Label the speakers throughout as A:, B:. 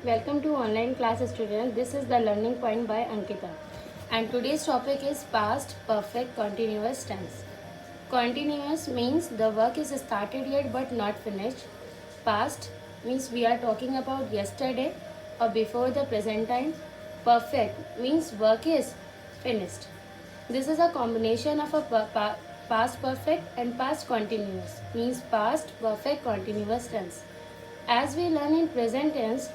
A: Welcome to online class student. This is the learning point by Ankita. And today's topic is past perfect continuous tense. Continuous means the work is started yet but not finished. Past means we are talking about yesterday or before the present time. Perfect means work is finished. This is a combination of a past perfect and past continuous means past perfect continuous tense. As we learn in present tense,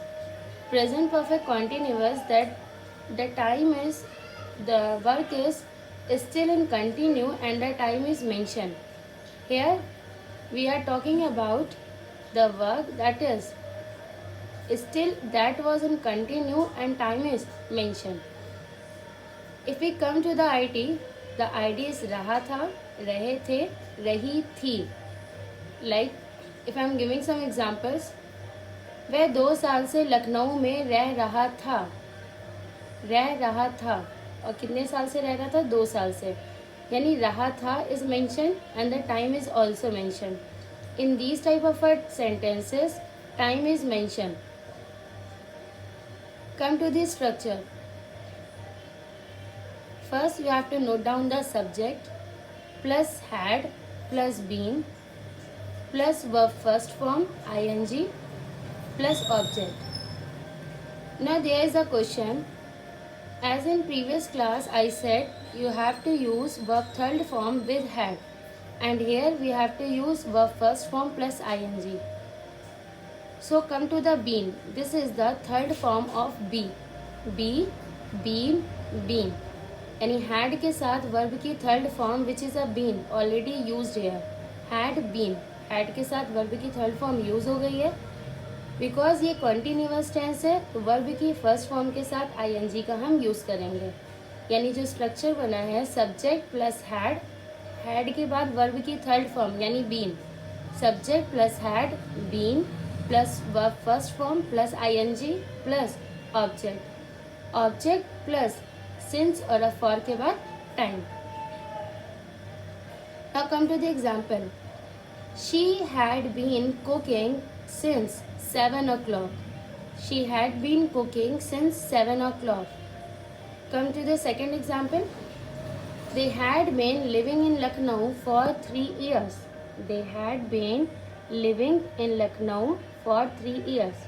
A: present perfect continuous, that the time is the work is still in continue and the time is mentioned. Here we are talking about the work that is still that was in continue and time is mentioned. If we come to the ID, the ID is रहा था, रहे थे, रही थी. Like if I am giving some examples, वह 2 साल से लखनऊ में रह रहा था. और कितने साल से रह रहा था? 2 साल से. यानी रहा था is mention and the time is also mention. In these type of sentences time is mention. Come to the structure. First you have to note down the subject plus had plus been plus verb first form ing plus object. Now there is a question. As in previous class I said you have to use verb third form with had, and here we have to use verb first form plus ing. So come to the been. This is the third form of be. Been, been. यानी had के साथ verb की third form which is a been already used here. Had been. had के साथ verb की third form use हो गई है. बिकॉज ये कॉन्टीन्यूअस टेंस है तो वर्ब की फर्स्ट फॉर्म के साथ ing का हम यूज़ करेंगे. यानी जो स्ट्रक्चर बना है सब्जेक्ट प्लस हैड के बाद वर्ब की थर्ड फॉर्म यानी been. Subject plus had been plus verb first form plus ing plus object plus since और फॉर के बाद time. Now come to the example. She had been cooking since 7 o'clock. She had been cooking since 7 o'clock. Come to the second example. They had been living in Lucknow for 3 years. They had been living in Lucknow for 3 years.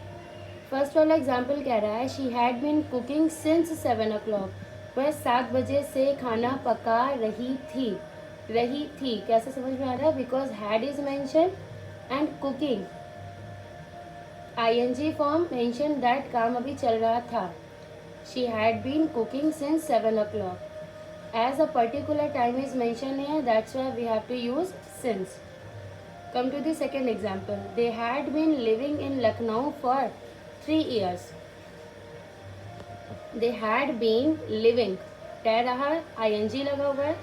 A: First वाला example कह रहा है she had been cooking since 7 o'clock. वह 7 बजे से खाना पका रही थी. कैसे समझ में आ रहा है? Because had is mentioned and cooking ing form mention that काम अभी चल रहा था. She had been cooking since 7 o'clock. As a particular time is mention है, that's why we have to use since. Come to the second example. They had been living in Lucknow for 3 years. They had been living रह रहा ing लगा हुआ है.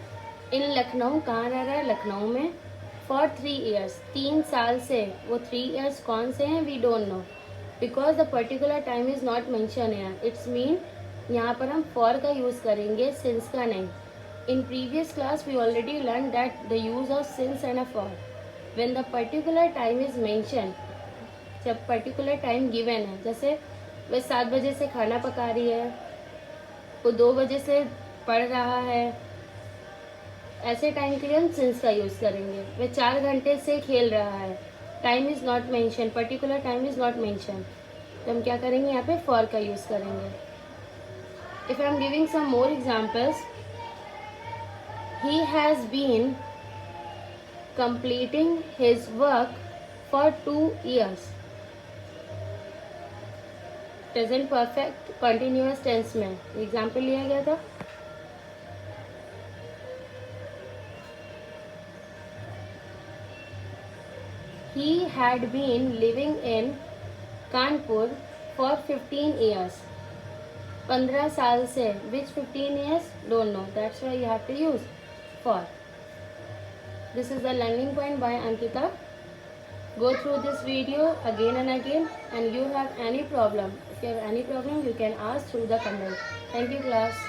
A: इन लखनऊ कहाँ रह रहा है? लखनऊ में. फॉर 3 years 3 साल से. वो 3 years कौन से हैं? We don't know because the particular time is not mention है. इट्स मीन यहाँ पर हम फॉर का यूज़ करेंगे, सिंस का नहीं. In previous class we already learn that the use of since and a for. When the particular time is mention, जब particular time given है, जैसे वह 7 बजे से खाना पका रही है, वो 2 बजे से पढ़ रहा है, ऐसे टाइम के लिए हम सिंस का यूज़ करेंगे. वह 4 घंटे से खेल रहा है, time is not mention, particular time is not mention, तो हम क्या करेंगे? यहाँ पे फॉर का यूज़ करेंगे. If I am giving some more examples. He has been completing his work for 2 years. Present perfect continuous tense में एग्जाम्पल लिया गया था. He had been living in Kanpur for 15 years. 15 साल से. Which 15 years? Don't know. That's why you have to use for. This is the learning point by Ankita. Go through this video again and again, and you have any problem. If you have any problem, you can ask through the comment. Thank you, class.